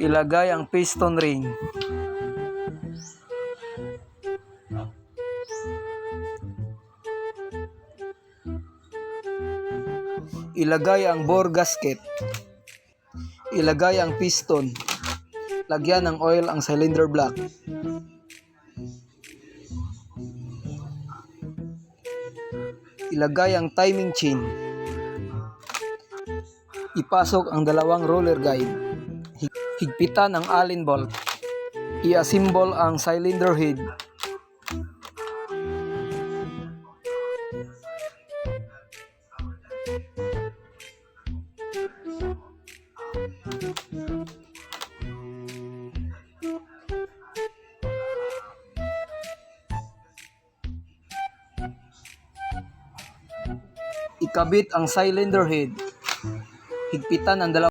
Ilagay ang piston ring. Ilagay ang bore gasket. Ilagay ang piston. Lagyan ng oil ang cylinder block. Ilagay ang timing chain. Ipasok ang dalawang roller guide. Higpitan ang Allen bolt. I-assemble ang cylinder head. Ikabit ang cylinder head. Higpitan ang dalawang